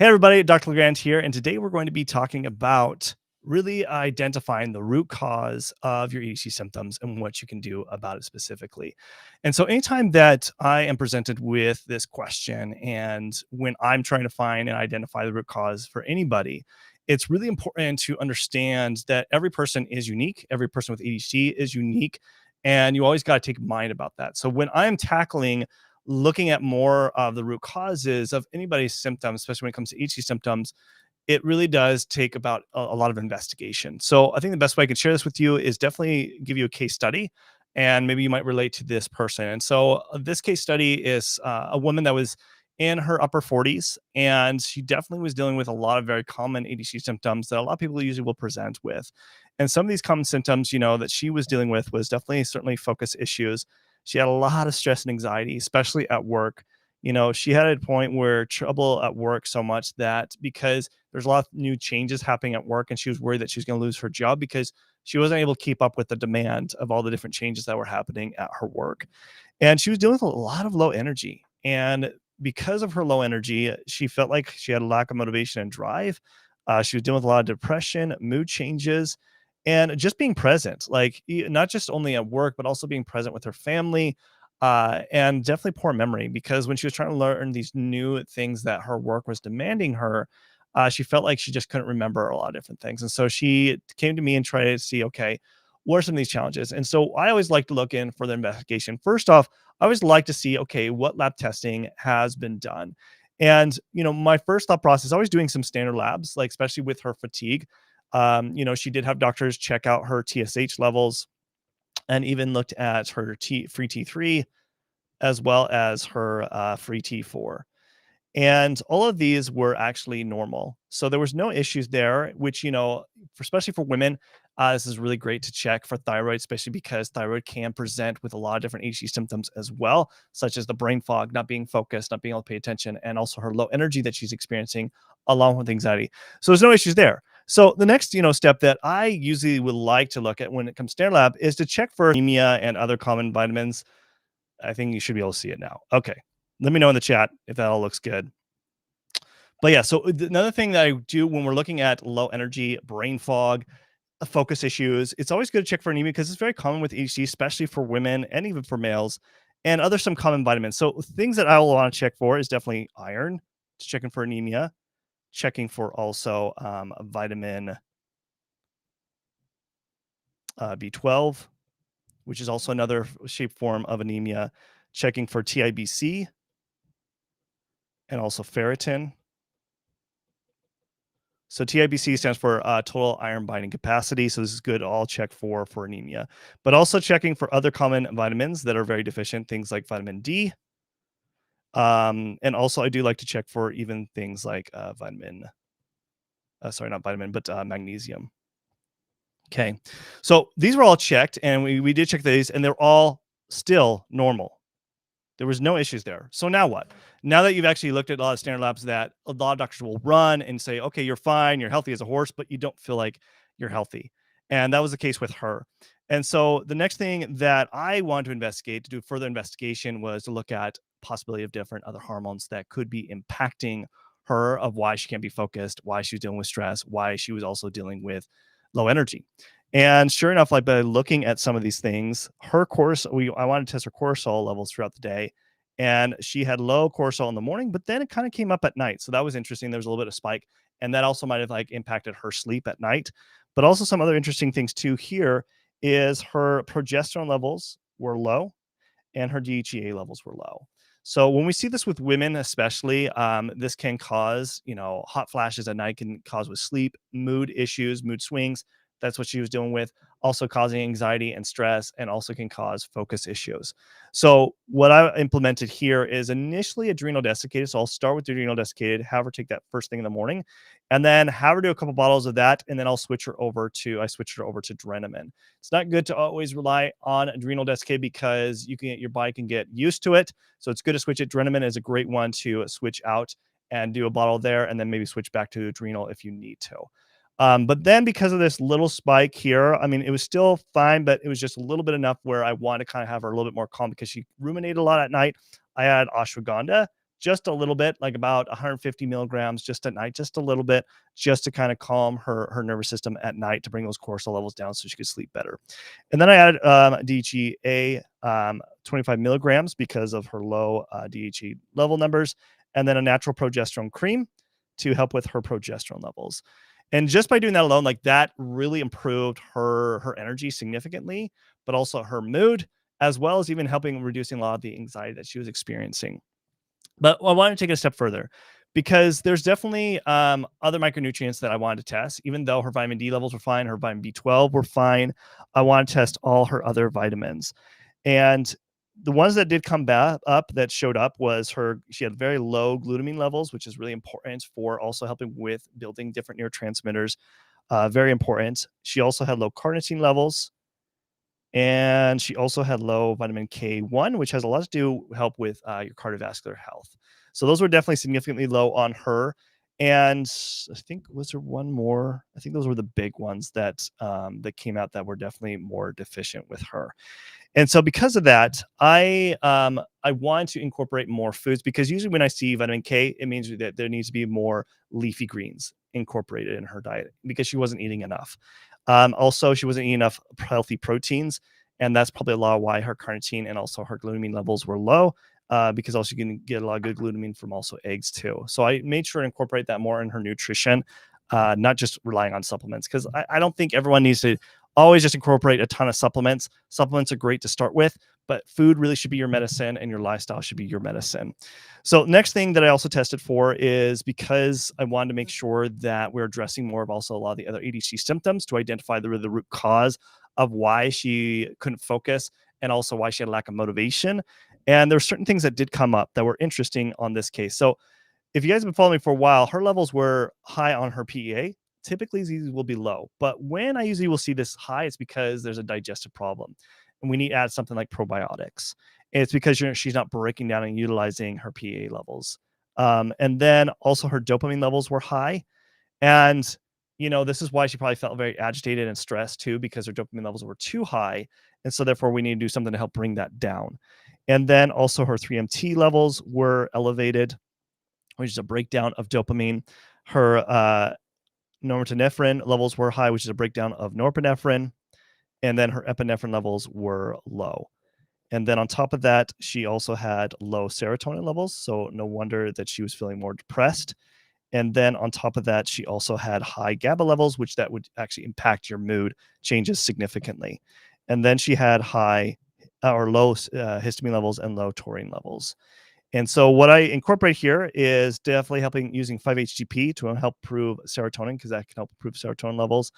Hey everybody, Dr. Legrand here, and today we're going to be talking about really identifying the root cause of your ADHD symptoms and what you can do about it specifically. And so, anytime that I am presented with this question, and when I'm trying to find and identify the root cause for anybody, it's really important to understand that every person is unique, every person with ADHD is unique, and you always got to take mind about that. So, when I'm tackling looking at more of the root causes of anybody's symptoms, especially when it comes to ADHD symptoms, it really does take about a lot of investigation. So I think the best way I could share this with you is definitely give you a case study, and maybe you might relate to this person. And so this case study is a woman that was in her upper 40s, and she definitely was dealing with a lot of very common ADHD symptoms that a lot of people usually will present with. And some of these common symptoms, that she was dealing with was definitely certainly focus issues. She had a lot of stress and anxiety, especially at work. She had a point where trouble at work so much that because there's a lot of new changes happening at work, and she was worried that she was going to lose her job because she wasn't able to keep up with the demand of all the different changes that were happening at her work. And she was dealing with a lot of low energy. And because of her low energy, she felt like she had a lack of motivation and drive. She was dealing with a lot of depression, mood changes, and just being present, like not just only at work, but also being present with her family, and definitely poor memory, because when she was trying to learn these new things that her work was demanding her, she felt like she just couldn't remember a lot of different things. And so she came to me and tried to see, okay, what are some of these challenges? And so I always like to look in for the investigation. First off, I always like to see, okay, what lab testing has been done. And, my first thought process is always doing some standard labs, like especially with her fatigue. She did have doctors check out her TSH levels and even looked at her free T3 as well as her free T4. And all of these were actually normal. So there was no issues there, which, especially for women, this is really great to check for thyroid, especially because thyroid can present with a lot of different ADHD symptoms as well, such as the brain fog, not being focused, not being able to pay attention, and also her low energy that she's experiencing along with anxiety. So there's no issues there. So the next, step that I usually would like to look at when it comes to standard lab is to check for anemia and other common vitamins. I think you should be able to see it now. Okay. Let me know in the chat if that all looks good. But yeah, so another thing that I do when we're looking at low energy, brain fog, focus issues, it's always good to check for anemia because it's very common with ADHD, especially for women and even for males, and other some common vitamins. So things that I will want to check for is definitely iron, checking for anemia, checking for also vitamin B12, which is also another shape form of anemia, checking for TIBC and also ferritin. So TIBC stands for total iron binding capacity. So this is good. All check for anemia, but also checking for other common vitamins that are very deficient, things like vitamin D. And also I do like to check for even things like magnesium. Okay. So these were all checked, and we did check these, and they're all still normal. There was no issues there. So now what? Now that you've actually looked at a lot of standard labs that a lot of doctors will run and say, okay, you're fine, you're healthy as a horse, but you don't feel like you're healthy. And that was the case with her. And so the next thing that I wanted to investigate, to do further investigation, was to look at possibility of different other hormones that could be impacting her, of why she can't be focused, why she was dealing with stress, why she was also dealing with low energy. And sure enough, like by looking at some of these things, her cortisol, I wanted to test her cortisol levels throughout the day. And she had low cortisol in the morning, but then it kind of came up at night. So that was interesting. There was a little bit of spike. And that also might have like impacted her sleep at night. But also some other interesting things too here is her progesterone levels were low and her DHEA levels were low. So when we see this with women, especially, this can cause, hot flashes at night, can cause with sleep, mood issues, mood swings. That's what she was dealing with, also causing anxiety and stress, and also can cause focus issues. So what I implemented here is initially adrenal desiccated. So I'll start with the adrenal desiccated, have her take that first thing in the morning, and then have her do a couple bottles of that, and then I switched her over to Drenamine. It's not good to always rely on adrenal desiccated because your body can get used to it. So it's good to switch it. Drenamine is a great one to switch out and do a bottle there, and then maybe switch back to adrenal if you need to. But then because of this little spike here, I mean, it was still fine, but it was just a little bit enough where I wanted to kind of have her a little bit more calm because she ruminated a lot at night. I had ashwagandha just a little bit, like about 150 milligrams just at night, just a little bit, just to kind of calm her nervous system at night to bring those cortisol levels down so she could sleep better. And then I added DHEA 25 milligrams because of her low DHE level numbers, and then a natural progesterone cream to help with her progesterone levels. And just by doing that alone, like that really improved her energy significantly, but also her mood, as well as even helping reducing a lot of the anxiety that she was experiencing. But I wanted to take it a step further because there's definitely other micronutrients that I wanted to test. Even though her vitamin D levels were fine, her vitamin B12 were fine, I wanted to test all her other vitamins. And the ones that did come back up that showed up was she had very low glutamine levels, which is really important for also helping with building different neurotransmitters. Very important. She also had low carnitine levels, and she also had low vitamin K1, which has a lot to do help with your cardiovascular health. So those were definitely significantly low on her. And I think was there one more? I think those were the big ones that came out that were definitely more deficient with her. And so because of that, I want to incorporate more foods because usually when I see vitamin K, it means that there needs to be more leafy greens incorporated in her diet because she wasn't eating enough. Also, she wasn't eating enough healthy proteins, and that's probably a lot of why her carnitine and also her glutamine levels were low. Because also you can get a lot of good glutamine from also eggs too. So I made sure to incorporate that more in her nutrition, not just relying on supplements because I don't think everyone needs to always just incorporate a ton of supplements. Supplements are great to start with, but food really should be your medicine and your lifestyle should be your medicine. So next thing that I also tested for is because I wanted to make sure that we're addressing more of also a lot of the other ADHD symptoms to identify the root cause of why she couldn't focus and also why she had a lack of motivation. And there were certain things that did come up that were interesting on this case. So if you guys have been following me for a while, her levels were high on her PEA. Typically, these will be low, but when I usually will see this high, it's because there's a digestive problem, and we need to add something like probiotics. And it's because she's not breaking down and utilizing her PEA levels. And then also her dopamine levels were high, and this is why she probably felt very agitated and stressed too, because her dopamine levels were too high, and so therefore we need to do something to help bring that down. And then also her 3-MT levels were elevated, which is a breakdown of dopamine. Her norepinephrine levels were high, which is a breakdown of norepinephrine. And then her epinephrine levels were low. And then on top of that, she also had low serotonin levels. So no wonder that she was feeling more depressed. And then on top of that, she also had high GABA levels, which that would actually impact your mood changes significantly. And then she had high or low histamine levels and low taurine levels. And so what I incorporate here is definitely helping using 5-HTP to help improve serotonin because that can help improve serotonin levels.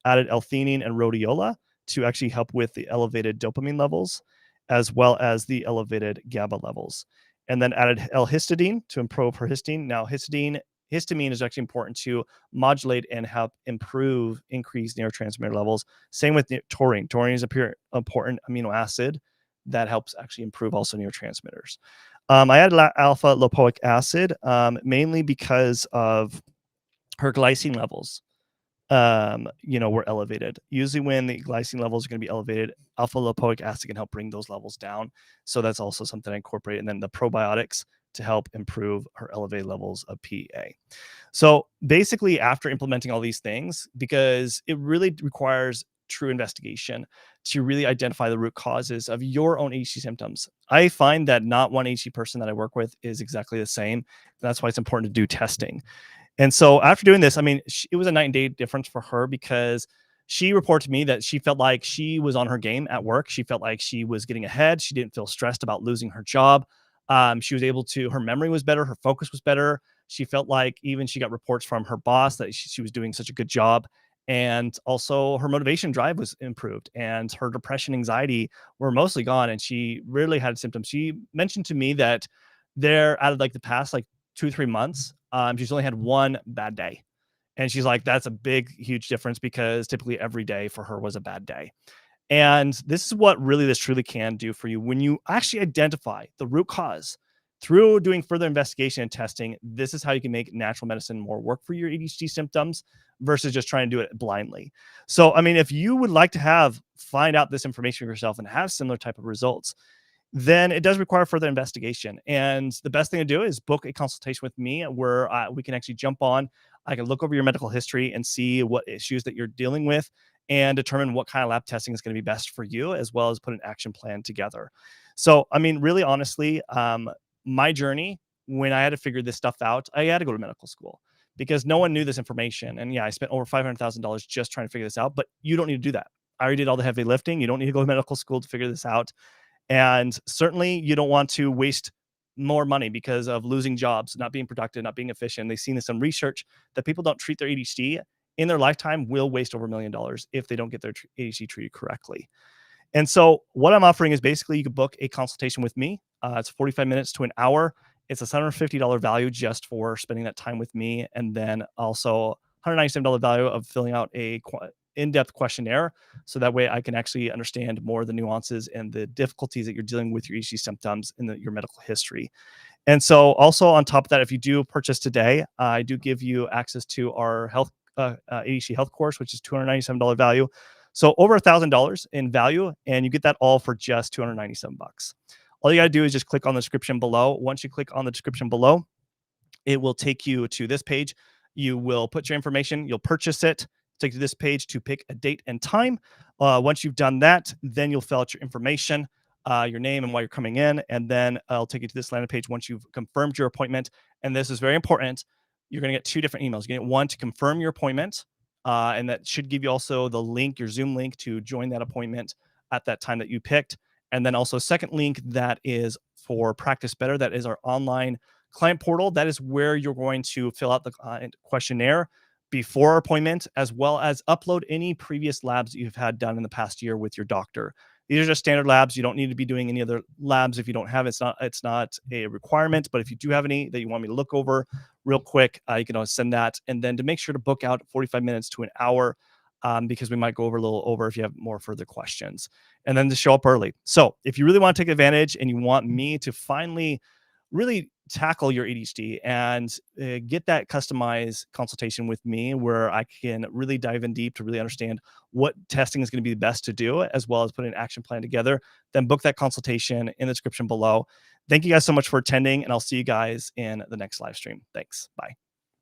Added L-theanine and rhodiola to actually help with the elevated dopamine levels as well as the elevated GABA levels. And then added L-histidine to improve her histamine. Now, histamine is actually important to modulate and help increase neurotransmitter levels. Same with taurine. Taurine is an important amino acid that helps actually improve also neurotransmitters. I added alpha lipoic acid mainly because of her glycine levels. Were elevated. Usually, when the glycine levels are going to be elevated, alpha lipoic acid can help bring those levels down. So that's also something I incorporate. And then the probiotics to help improve her elevated levels of PEA. So basically, after implementing all these things, because it really requires true investigation to really identify the root causes of your own ADHD symptoms. I find that not one ADHD person that I work with is exactly the same. That's why it's important to do testing. And so after doing this, I mean, it was a night and day difference for her because she reported to me that she felt like she was on her game at work. She felt like she was getting ahead. She didn't feel stressed about losing her job. She was able to, her memory was better. Her focus was better. She felt like even she got reports from her boss that she was doing such a good job. And also her motivation drive was improved and her depression, anxiety were mostly gone. And she rarely had symptoms. She mentioned to me that they're out of like the past, like 2 or 3 months, she's only had one bad day. And she's like, that's a big, huge difference because typically every day for her was a bad day. And this is what really this truly can do for you. When you actually identify the root cause through doing further investigation and testing, this is how you can make natural medicine more work for your ADHD symptoms versus just trying to do it blindly. So, I mean, if you would like to find out this information for yourself and have similar type of results, then it does require further investigation. And the best thing to do is book a consultation with me where we can actually jump on. I can look over your medical history and see what issues that you're dealing with and determine what kind of lab testing is going to be best for you, as well as put an action plan together. So, I mean, really honestly, my journey, when I had to figure this stuff out, I had to go to medical school because no one knew this information. And yeah, I spent over $500,000 just trying to figure this out, but you don't need to do that. I already did all the heavy lifting. You don't need to go to medical school to figure this out. And certainly you don't want to waste more money because of losing jobs, not being productive, not being efficient. They've seen this in research that people don't treat their ADHD in their lifetime will waste over $1 million if they don't get their ADHD treated correctly. And so what I'm offering is basically you could book a consultation with me. It's 45 minutes to an hour. It's a $750 value just for spending that time with me. And then also $197 value of filling out a in-depth questionnaire. So that way I can actually understand more of the nuances and the difficulties that you're dealing with your EC symptoms in your medical history. And so also on top of that, if you do purchase today, I do give you access to our ADHD health course, which is $297 value. So over $1,000 in value, and you get that all for just 297 bucks. All you got to do is just click on the description below. Once you click on the description below, it will take you to this page. You will put your information, you'll purchase it, take you to this page to pick a date and time. Once you've done that, then you'll fill out your information, your name and why you're coming in, and then I'll take you to this landing page once you've confirmed your appointment. And this is very important. You're going to get two different emails. You're going to get one to confirm your appointment, and that should give you also the link, your Zoom link to join that appointment at that time that you picked. And then also a second link that is for Practice Better. That is our online client portal. That is where you're going to fill out the questionnaire before our appointment, as well as upload any previous labs that you've had done in the past year with your doctor. These are just standard labs. You don't need to be doing any other labs if you don't have it. It's not a requirement, but if you do have any that you want me to look over real quick, you can always send that. And then to make sure to book out 45 minutes to an hour, because we might go over a little over if you have more further questions. And then to show up early. So if you really want to take advantage and you want me to finally really tackle your ADHD and get that customized consultation with me where I can really dive in deep to really understand what testing is going to be the best to do, as well as put an action plan together, then book that consultation in the description below. Thank you guys so much for attending, and I'll see you guys in the next live stream. Thanks. Bye.